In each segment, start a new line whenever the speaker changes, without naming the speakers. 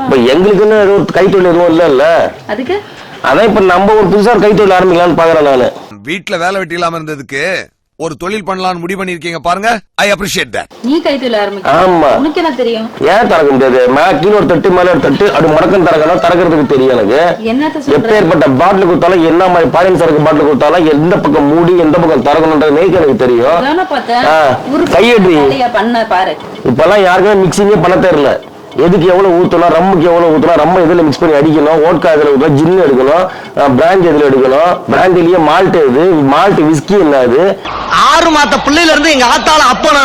இப்ப எங்களுக்குன்னு ஏதோ கைத்தொழில் எதுவும் இல்ல
அதுக்கு
அதான் இப்ப நம்ம ஒரு புதுசா கைத்தொழில் ஆரம்பிக்கலாம்னு பாக்குறேன் நானு.
வீட்டுல வேலை வெட்டி இல்லாம இருந்ததுக்கு ஒரு தொழில் பண்ணலாம்னு முடிவு பண்ணிருக்கீங்க பாருங்க. I appreciate that.
நீ கைத்தொழில் ஆரம்பிக்க.
ஆமா.
உனக்கு என்ன தெரியும்?
ஏன் திறக்க முடியாது? கீழே ஒரு தட்டு மேல ஒரு தட்டு அப்படி முடக்கம் திறக்கிறதுக்கு தெரியும் எனக்கு.
என்னத்த சொல்ற?
எப்பேற்பட்ட பாட்டில் கொடுத்தாலும் என்ன மாதிரி பாரின் சரக்கு பாட்டில் கொடுத்தாலும் எந்த பக்கம் மூடி எந்த பக்கம் திறக்கணும்ன்றது நேக்கு எனக்கு தெரியும்.
அதான பார்த்தேன்.
கையெடு
பண்ண பாரு.
இப்பெல்லாம் யாருக்குமே மிக்சிங்கே பண்ண தெரியல. எதுக்கு எவ்வளவு ஊத்தணும், ரம்முக்கு எவ்வளவு ஊத்தணும், ரம்ம எதுல மிக்ஸ் பண்ணி அடிக்கணும், ஓட்கா எதுல ஊத்தணும், ஜின்னு எடுக்கணும், பிராண்ட் எதுல எடுக்கணும், பிராண்டிலேயே மால்ட் எது, மால்ட் விஸ்கி என்ன அது.
6 மாத பிள்ளையில இருந்து எங்க ஆத்தால அப்பனா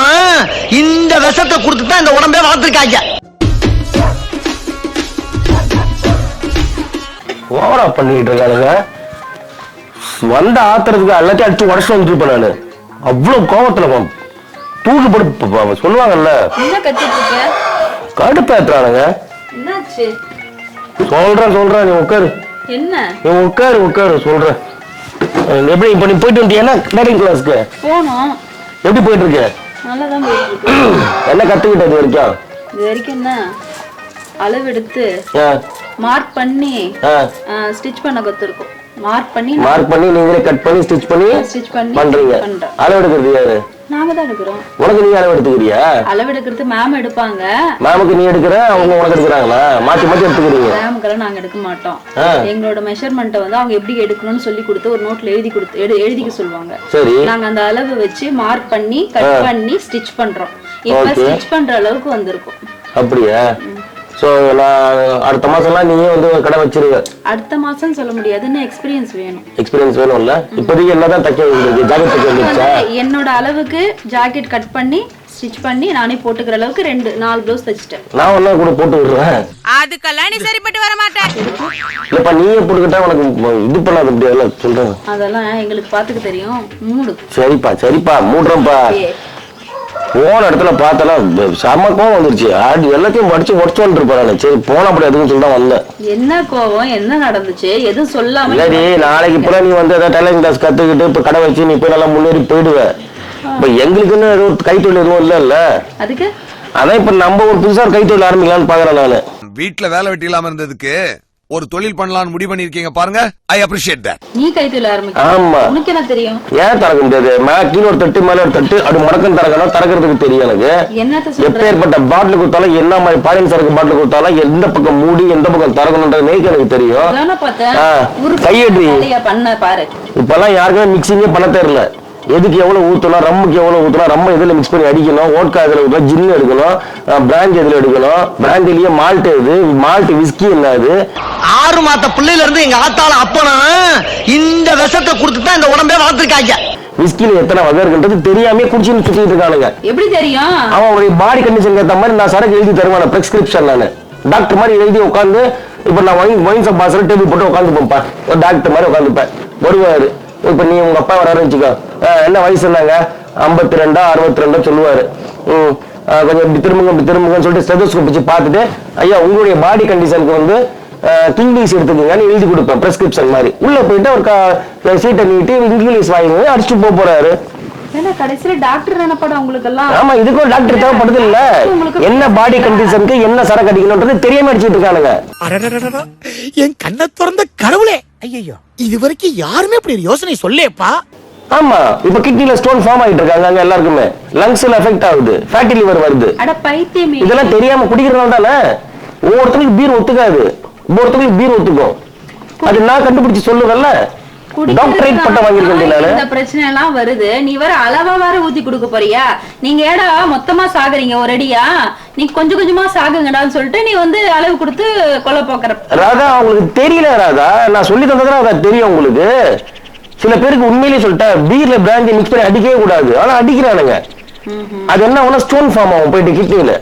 இந்த விஷத்தை கொடுத்துதான் இந்த உடம்பே வளர்த்திருக்காங்க.
ஓவரா பண்ணிட்டு இருக்கானுங்க. வந்த ஆத்திரத்துக்கு எல்லாத்தையும் அடிச்சு உடச்சு வந்துருப்பேன் நானு. அவ்வளவு கோபத்துல தூக்கு போட்டு சொல்லுவாங்கல்ல.
என்ன கத்திட்டு இருக்க?
கடுப்பேத்துறானுங்க.
என்னாச்சு?
சொல்றேன் நீ உட்காரு.
என்ன?
நீ உட்காரு சொல்றேன். எப்படி இப்ப நீ போயிட்டு வந்தியா டைரிங் கிளாஸ்க்கு?
போனோம்.
எப்படி போயிட்டு இருக்க?
நல்லாதான் போயிட்டு இருக்கு.
என்ன கத்துக்கிட்ட இது வரைக்கும்?
இது வரைக்கும் என்ன அளவு எடுத்து மார்க் பண்ணி ஸ்டிச் பண்ண கத்துருக்கோம். மார்க் பண்ணி
நீங்களே கட் பண்ணி ஸ்டிச் பண்ணி பண்றீங்க. அளவு எடுக்கிறது யாரு?
நாங்க தான் எடுக்கிறோம்.
உனக்கு நீ அளவு எடுத்துக்கிறியா?
அளவு எடுக்கிறது மேம் எடுப்பாங்க.
மேமுக்கு நீ எடுக்கிற, அவங்க உனக்கு எடுக்கிறாங்களா? மாத்தி எடுத்துக்கிறீங்க?
மேமுக்கெல்லாம் நாங்க எடுக்க மாட்டோம். எங்களோட மெஷர்மெண்ட்டை வந்து அவங்க எப்படி எடுக்கணும்னு சொல்லி கொடுத்து ஒரு நோட்ல எழுதிக்க சொல்லுவாங்க.
சரி,
நாங்க அந்த அளவு வச்சு மார்க் பண்ணி கட் பண்ணி ஸ்டிச் பண்றோம். இப்ப ஸ்டிச் பண்ற அளவுக்கு வந்திருக்கும்.
அப்படியா? சோ நான் அடுத்த மாசம்லாம் நீயே வந்து கடை வச்சிருவ.
அடுத்த மாசம் சொல்ல முடியாதுன்னு எக்ஸ்பீரியன்ஸ் வேணும்.
எக்ஸ்பீரியன்ஸ் வேணும்ல. இப்போதைக்கு என்னதான் தைக்க வேண்டியது? ஜாக்கெட் தைக்க வேண்டியதா?
என்னோட அளவுக்கு ஜாக்கெட் கட் பண்ணி ஸ்டிச் பண்ணி நானே போட்டுக்கிற அளவுக்கு 4 ப்ளவுஸ் தைச்சிட்டேன்.
நான் ஒண்ணா கூட போட்டு விடுறேன்.
அதுக்கெல்லாம் நீ சரிப்பட்டு வர மாட்டேன்.
இல்லப்பா, நீயே போட்டுக்கிட்டா உனக்கு இது பண்ணாத முடியாதுல்ல. சொல்றேன்.
அதெல்லாம் எங்களுக்கு பாத்துக்க தெரியும். மூடு.
சரிப்பா மூடுறேன்ப்பா. போன இடத்துல பார்த்தாலும் செம கோவம் வந்துருச்சு. எல்லாத்தையும் உடச்சு வந்துருப்பேன். சரி போன அப்படி அதுன்னு சொல்லிதான் வந்தேன்.
என்ன கோவம்? என்ன நடந்துச்சு? எதுவும் சொல்லாம
சரி, நாளைக்கு இப்ப நீ வந்து டைலரிங் கிளாஸ் கத்துக்கிட்டு இப்ப கடை வச்சு நீ போய் நல்லா முன்னேறி போயிடுவ. இப்ப எங்களுக்குன்னு ஏதோ கைத்தொழில் எதுவும் இல்ல. அதுக்கு அதான் இப்ப நம்ம ஒரு புதுசா கைத்தொழில் ஆரம்பிக்கலாம்னு பாக்குறேன் நானு.
வீட்டுல வேலை வெட்டி இல்லாம இருந்ததுக்கு ஒரு தொழில் பண்ணலாம்னு முடிவு பண்ணிருக்கீங்க பாருங்க. I appreciate that.
நீ கைத்தொழில் ஆரம்பிக்க.
ஆமா.
உனக்கு என்ன தெரியும்?
ஏன் திறக்க முடியாது? கீழே ஒரு தட்டு மேல ஒரு தட்டு அப்படி முடக்கம் திறக்கிறதுக்கு தெரியும் எனக்கு.
என்னத்த சொல்ற?
எப்பேற்பட்ட பாட்டில் கொடுத்தாலும் என்ன மாதிரி பாரின் சரக்கு பாட்டில் கொடுத்தாலும் எந்த பக்கம் மூடி எந்த பக்கம் திறக்கணும்ன்றது நேக்கு எனக்கு தெரியும்.
அதான பார்த்தேன்.
கையெடு
பண்ண பாரு.
இப்பெல்லாம் யாருக்குமே மிக்சிங்கே பண்ண தெரியல. எதுக்கு எவ்வளவு ஊத்தணும், ரம்முக்கு எவ்வளவு ஊத்தணும், ரம்ம எதுல மிக்ஸ் பண்ணி அடிக்கணும், ஓட்கா எதுல ஊத்தணும், ஜின்னு எடுக்கணும், பிராண்ட் எதுல எடுக்கணும், பிராண்டிலேயே மால்ட் எது, மால்ட் விஸ்கி என்ன அது.
6 மாத பிள்ளையில இருந்து எங்க ஆத்தால அப்பனா இந்த விஷத்தை கொடுத்துதான் இந்த உடம்பே வளர்த்திருக்காங்க.
விஸ்கில எத்தனை வகை இருக்குன்றது தெரியாம குடிச்சுன்னு சுத்திட்டு இருக்கானுங்க.
எப்படி தெரியும்?
அவன் பாடி கண்டிஷன் ஏற்ற மாதிரி நான் சரக்கு எழுதி தருவான பிரிஸ்கிரிப்ஷன். நானு டாக்டர் மாதிரி எழுதி உட்காந்து இப்ப நான் ஒயின் ஷாப் பாசல டேபிள் போட்டு உட்காந்துப்பேன்ப்பா. ஒரு டாக்டர் மாதிரி உட்காந்துப்பேன். வருவாரு. இப்ப நீ உங்க அப்பா வராரு வச்சுக்கோ, என்ன வயசு இருந்தாங்க? 52 62 சொல்லுவாரு. கொஞ்சம் இப்படி திரும்புங்கன்னு சொல்லிட்டு ஸ்டெதோஸ்கோப் வச்சு பார்த்துட்டு, ஐயா உங்களுடைய பாடி கண்டிஷனுக்கு வந்து இங்கிலீஷ் எடுத்துக்கீங்கன்னு எழுதி கொடுப்பேன் பிரிஸ்கிரிப்ஷன் மாதிரி. உள்ள போயிட்டு ஒரு சீட்டை நீட்டி இங்கிலீஷ் வாங்கி அடிச்சுட்டு போறாரு.
கடைசியில டாக்டர் நினைப்படும் உங்களுக்கு எல்லாம்.
ஆமா, இதுக்கும் டாக்டர் தேவைப்படுது இல்ல. என்ன பாடி கண்டிஷனுக்கு என்ன சரக்கு அடிக்கணும்ன்றது தெரியாம அடிச்சுட்டு இருக்கானுங்க.
என் கண்ணை திறந்த கடவுளே, ஐயோ இதுவரைக்கும் யாருமே இப்படி யோசனை சொல்லேப்பா.
ஆமா, இப்ப கிட்னில ஸ்டோன் ஃபார்ம் ஆயிட்டு இருக்காங்க அங்க எல்லாருக்குமே. லங்ஸ்ல எஃபெக்ட் ஆகுது, ஃபேட்டி லிவர் வருது.
அட பைத்தியமே,
இதெல்லாம் தெரியாம குடிக்கிறதுனால தானே. ஒவ்வொருத்தருக்கு பீர் ஒத்துக்காது, ஒவ்வொருத்தருக்கு பீர் ஒத்துக்கும். அது நான் கண்டுபிடிச்சு சொல்லுவேன்ல. டாக்டரேட் பட்டம் வாங்கிருக்கேன்.
இந்த பிரச்சனை எல்லாம் வருது. நீ வேற அளவா வேற ஊத்தி கொடுக்க போறியா? நீங்க ஏடா மொத்தமா சாகுறீங்க ஒரு அடியா? நீ கொஞ்சம் கொஞ்சமா சாகுங்கடான்னு சொல்லிட்டு நீ வந்து அளவு கொடுத்து கொலை போக்குற. ராதா,
உங்களுக்கு தெரியல ராதா, நான் சொல்லி தந்ததுனா அத தெரியும் உங்களுக்கு. சில பேருக்கு உண்மையிலேயே சொல்லிட்டேன், பீர்ல பிராந்தி மிக்ஸ் பண்ணி அடிக்கவே கூடாது. ஆனா அடிக்கிறானுங்க. அது என்ன ஒண்ணு ஸ்டோன் ஃபார்ம் ஆகும் போயிட்டு கிட்னில.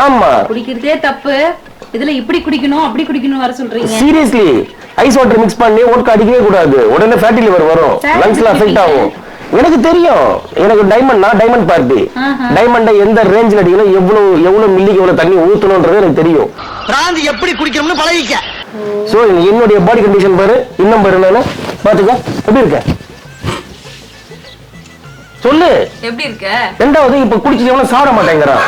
ஆமா, குடிக்கிறதே தப்பு. இதுல இப்படி குடிக்கணும் அப்படி குடிக்கணும் வர சொல்றீங்க. சீரியஸ்லி, ஐஸ் வாட்டர் மிக்ஸ் பண்ணி ஓட்கா அடிக்கவே கூடாது. உடனே ஃபேட்டி லிவர் வரும், லங்ஸ்ல அஃபெக்ட் ஆகும். எனக்கு தெரியும். எனக்கு டைமண்ட் பார்ட்டி. டைமண்ட எந்த ரேஞ்சில் அடிக்கணும், எவ்வளவு மில்லிக்கு எவ்வளவு தண்ணி ஊத்தணும்ன்றது எனக்கு தெரியும்.
பிராந்தி எப்படி குடிக்கணும்னு பழகிக்க.
சோ என்னுடைய பாடி கண்டிஷன் பாரு, இன்னும் பாரு. நானு பாத்துக்க எப்படி இருக்க சொல்லு. எப்படி இருக்க? ரெண்டாவது, இப்ப குடிச்சு எவனும் சாப்பிட மாட்டேங்கிறான்.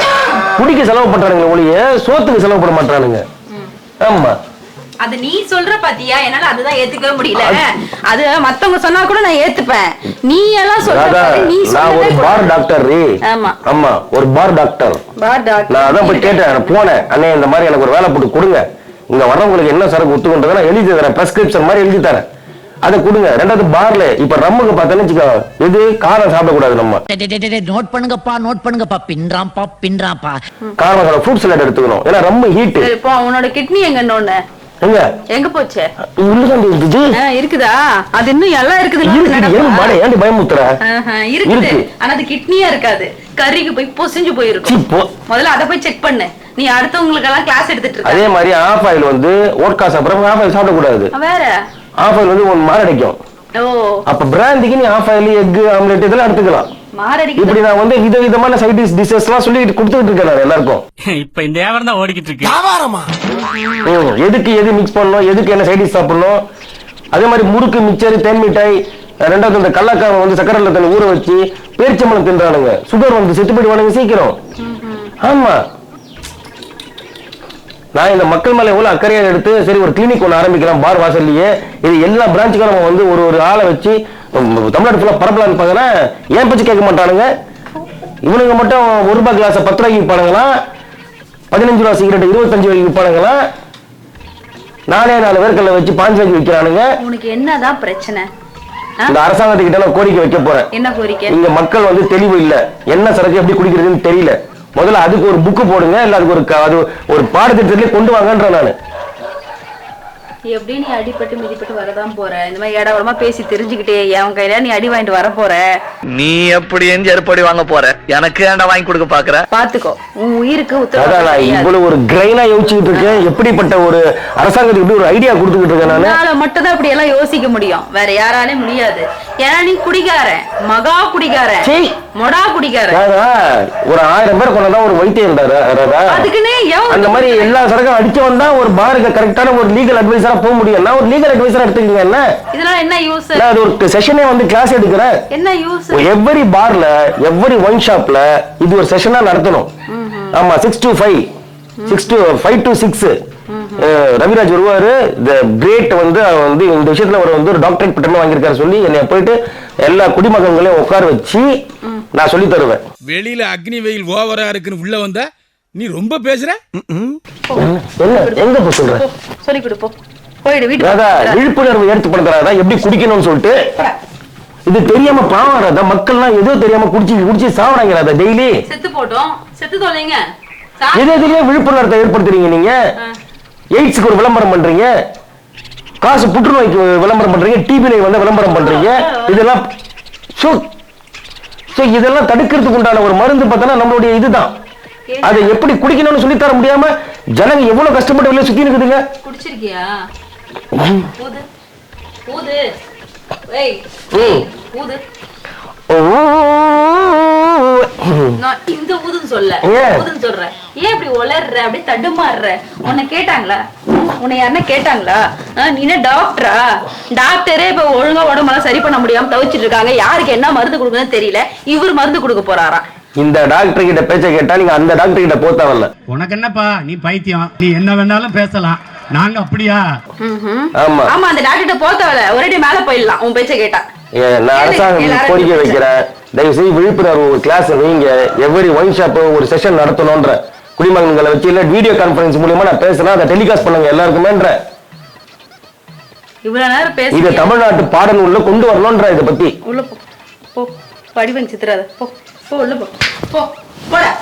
குடிக்க செலவு பண்றானுங்க ஒழிய சோத்துக்கு செலவு பண்ண மாட்டானுங்க. ஆமா
அது நீ சொல்ற பாத்தியா, என்னால அதுதான் ஏத்துக்கவே முடியல. அது மத்தவங்க சொன்னா கூட நான் ஏத்துப்பேன், நீ எல்லாம் சொல்ற பாரு, நீ
நான் ஒரு பார் டாக்டர் ரீ.
ஆமா
ஆமா ஒரு பார் டாக்டர். நான் அதான் போய் கேட்டேன், போனேன், அண்ணே இந்த மாதிரி எனக்கு ஒரு வேலை போட்டு கொடுங்க, இங்க வர்றவங்களுக்கு என்ன சரக்கு ஒத்துக்கொண்டதை நான் எழுதி தரேன், பிரெஸ்கிரிப்ஷன் மாதிரி எழுதி தரேன், அதை கொடுங்க. ரெண்டாவது பார்ல இப்ப ரம்முக்கு பார்த்தேன்னு இது காரம் சாப்பிடக்கூடாது. நம்ம
நோட் பண்ணுங்கப்பா பின்றாம்பா
காரம் ஃப்ரூட் சலாட் எடுத்துக்கணும், ஏன்னா ரொம்ப ஹீட்.
இப்போ அவனோட கிட்னி எங்க எங்க போச்சு? இருக்குதா? அது இன்னும் எல்லாம்
இருக்குது. பயமுத்துற
இருக்குது, ஆனா அது கிட்னியா இருக்காது, கறிக்கு போய் பொசிஞ்சு போயிருக்கும். முதல்ல அதை போய் செக் பண்ணு. நீ அடுத்தவங்களுக்கு எல்லாம் கிளாஸ் எடுத்துட்டு இருக்க. அதே
மாதிரி ஆஃப் ஆயில் வந்து ஓட்கா சாப்பிடுறப்ப ஆஃப் ஆயில் சாப்பிடக்கூடாது.
வேற
ஆஃப் ஆயில் வந்து ஒன்னு மாரடிக்கும். அப்ப பிராந்திக்கு நீ ஆஃப் ஆயில் எக் ஆம்லெட் இதெல்லாம் எடுத்துக்கலாம். இப்படி நான் வந்து விதவிதமான சைட் டிஷஸ் எல்லாம் சொல்லிட்டு கொடுத்துட்டு இருக்கேன் எல்லாருக்கும்.
இப்ப இந்த வியாபாரம் தான் ஓடிக்கிட்டு இருக்கு.
எதுக்கு எது மிக்ஸ் பண்ணணும், எதுக்கு என்ன சைட் டிஷ் சாப்பிடணும். அதே மாதிரி முறுக்கு, மிச்சர், தேன் மிட்டாய், ரெண்டாவது இந்த கல்லாக்காவை வந்து சக்கரை தண்ணி ஊற வச்சு பேரிச்சம்பழம் தின்றானுங்க. சுகர் வந்து செத்து போயிடுவானுங்க சீக்கிரம். ஆமா நான் இந்த மக்கள் மேல எவ்வளவு அக்கறையாக எடுத்து சரி ஒரு கிளினிக் ஒன்று ஆரம்பிக்கலாம் பார் வாசல்லையே. இது எல்லா பிரான்ச்சுக்கும் நம்ம வந்து ஒரு ஆளை வச்சு தமிழ்நாடு ஃபுல்லா பரப்பலான்னு பாக்குறேன். ஏன் பச்சு கேட்க மாட்டானுங்க இவனுங்க மட்டும். ₹1 கிளாஸ் 10 ரூபாய்க்கு விற்பானுங்களா, 15 ரூபா சிகரெட் 25 ரூபாய்க்கு விற்பானுங்களா, 4 பேர்களை வச்சு 5 ரூபாய்க்கு விற்கிறானுங்க.
உனக்கு என்னதான் பிரச்சனை?
இந்த அரசாங்கத்துக்கிட்ட நான் கோரிக்கை வைக்க போறேன்.
என்ன கோரிக்கை?
இங்க மக்கள் வந்து தெளிவு இல்ல, என்ன சரக்கு எப்படி குடிக்கிறதுன்னு தெரியல. முதல்ல அதுக்கு ஒரு புக்கு போடுங்க, இல்ல அதுக்கு ஒரு பாடத்திட்டத்திலே கொண்டு வாங்கன்ற. நானு
எப்படி நீ அடிபட்டு மிதிப்பட்டு வரதான் போற, இந்த மாதிரி இடவரமா பேசி தெரிஞ்சுக்கிட்டே என் கையில நீ அடி வாங்கிட்டு வர போற.
நீ எப்படி செருப்படி வாங்க போற, எனக்கு ஏன்டா வாங்கி கொடுக்க பாக்குற?
பாத்துக்கோ, உன் உயிருக்கு
உத்தரவாதம். இவ்வளவு ஒரு கிரைனா யோசிச்சுட்டு இருக்கேன், எப்படிப்பட்ட ஒரு அரசாங்கத்துக்கு இப்படி ஒரு ஐடியா கொடுத்துக்கிட்டு இருக்கேன்.
நானு மட்டும் தான் இப்படி எல்லாம் யோசிக்க முடியும், வேற யாராலே முடியாது. ஏன்னா நீ குடிகாரன், மகா குடிகாரன், மொடா குடிகாரன்.
ஒரு 1000 பேர் கொண்டா ஒரு வைத்தியம்.
அதுக்குன்னு
அந்த மாதிரி எல்லா சரக்கும் அடிச்சவன் தான் ஒரு பாருக்கு கரெக்டான ஒரு லீகல் அட்வைசரா போக முடியும். நான் ஒரு லீகல் அட்வைசரா எடுத்துக்கீங்க. என்ன
இதெல்லாம் என்ன யூஸ்?
நான் ஒரு செஷனே வந்து கிளாஸ் எடுக்கிறேன்.
என்ன யூஸ்?
எவ்வரி பார்ல எவ்வரி ஒயின் ஷாப்ல இது ஒரு செஷனா நடத்தணும். ஆமா 6 to 5 5 to 6 ரவிராஜ் வருவாரு. இந்த கிரேட் வந்து இந்த விஷயத்துல ஒரு டாக்டரேட் பட்டம் வாங்கியிருக்காரு சொல்லி என்னை போயிட்டு எல்லா குடிமகன்களையும் உட்கார வச்சு நான் சொல்லி தருவேன்.
வெளியில அக்னி வெயில் ஓவரா இருக்குன்னு உள்ள வந்தா நீ ரொம்ப பேசுற.
எங்க போய் சொல்ற?
சொல்லி கொடுப்போ போயிடு வீட்டுக்கு.
விழிப்புணர்வு ஏற்படுத்துறாங்க எப்படி குடிக்கணும்னு சொல்லிட்டு. இது தெரியாம பாவம் மக்கள்லாம் ஏதோ தெரியாம குடிச்சு சாவறாங்க. டெய்லி
செத்து போட்டோம், செத்து தொலைங்க.
இதே தெரியாம விழிப்புணர்வை ஏற்படுத்துறீங்க. நீங்க எய்ட்ஸ்க்கு ஒரு விளம்பரம் பண்றீங்க, காசு புற்றுநோய்க்கு விளம்பரம் பண்றீங்க, டிபி வந்து விளம்பரம் பண்றீங்க. இதெல்லாம் தடுக்கிறதுக்கு உண்டான ஒரு மருந்து பார்த்தா நம்மளுடைய இதுதான். அதை எப்படி குடிக்கணும்னு சொல்லி தர முடியாம ஜனங்க எவ்வளவு கஷ்டப்பட்டு வெளியே சுத்தி இருக்குதுங்க.
குடிச்சிருக்கியா? ஊது ஊது ஊது. நான் இந்த ஊதுன்னு சொல்ல, ஊதுன்னு சொல்றேன். ஏன் இப்படி உளர்ற, அப்படியே தடுமாறுற? உன்னை கேட்டாங்களா? உன்னை யாருன்னா கேட்டாங்களா? நீ என்ன டாக்டரா? டாக்டரே இப்ப ஒழுங்கா உடம்பெல்லாம் சரி பண்ண முடியாம தவிச்சிட்டு இருக்காங்க. யாருக்கு என்ன மருந்து கொடுக்குன்னு தெரியல. இவர் மருந்து கொடுக்க போறாராம்.
இந்த டாக்டர் கிட்ட பேச்ச கேட்டா நீங்க அந்த டாக்டர் கிட்ட போத்தவல்ல.
உனக்கு என்னப்பா, நீ பைத்தியம், நீ என்ன வேணாலும் பேசலாம், நாங்க அப்படியா?
ஆமா
ஆமா, அந்த டாக்டர் கிட்ட போத்தவல்ல, ஒரே மேல போயிடலாம் உன் பேச்ச கேட்டா.
நான் அரசாங்கம் கோரிக்கை வைக்கிறேன், தயவு செய்து விழிப்புணர்வு ஒரு கிளாஸ் வைங்க. எவ்வரி ஒயின் ஷாப் ஒரு செஷன் நடத்தணும்ன்ற. குடிமகன்களை வச்சு இல்ல வீடியோ கான்பரன்ஸ் மூலமா நான் பேசுறேன், அதை டெலிகாஸ்ட் பண்ணுங்க எல்லாருக்குமேன்ற.
இவ்வளவு நேரம் பேச
இத தமிழ்நாட்டு பாடநூல்ல கொண்டு வரணும்ன்ற. இத பத்தி
உள்ள போ, போ படிவங்க சித்திராத, போ போ உள்ள போ, போ போடா.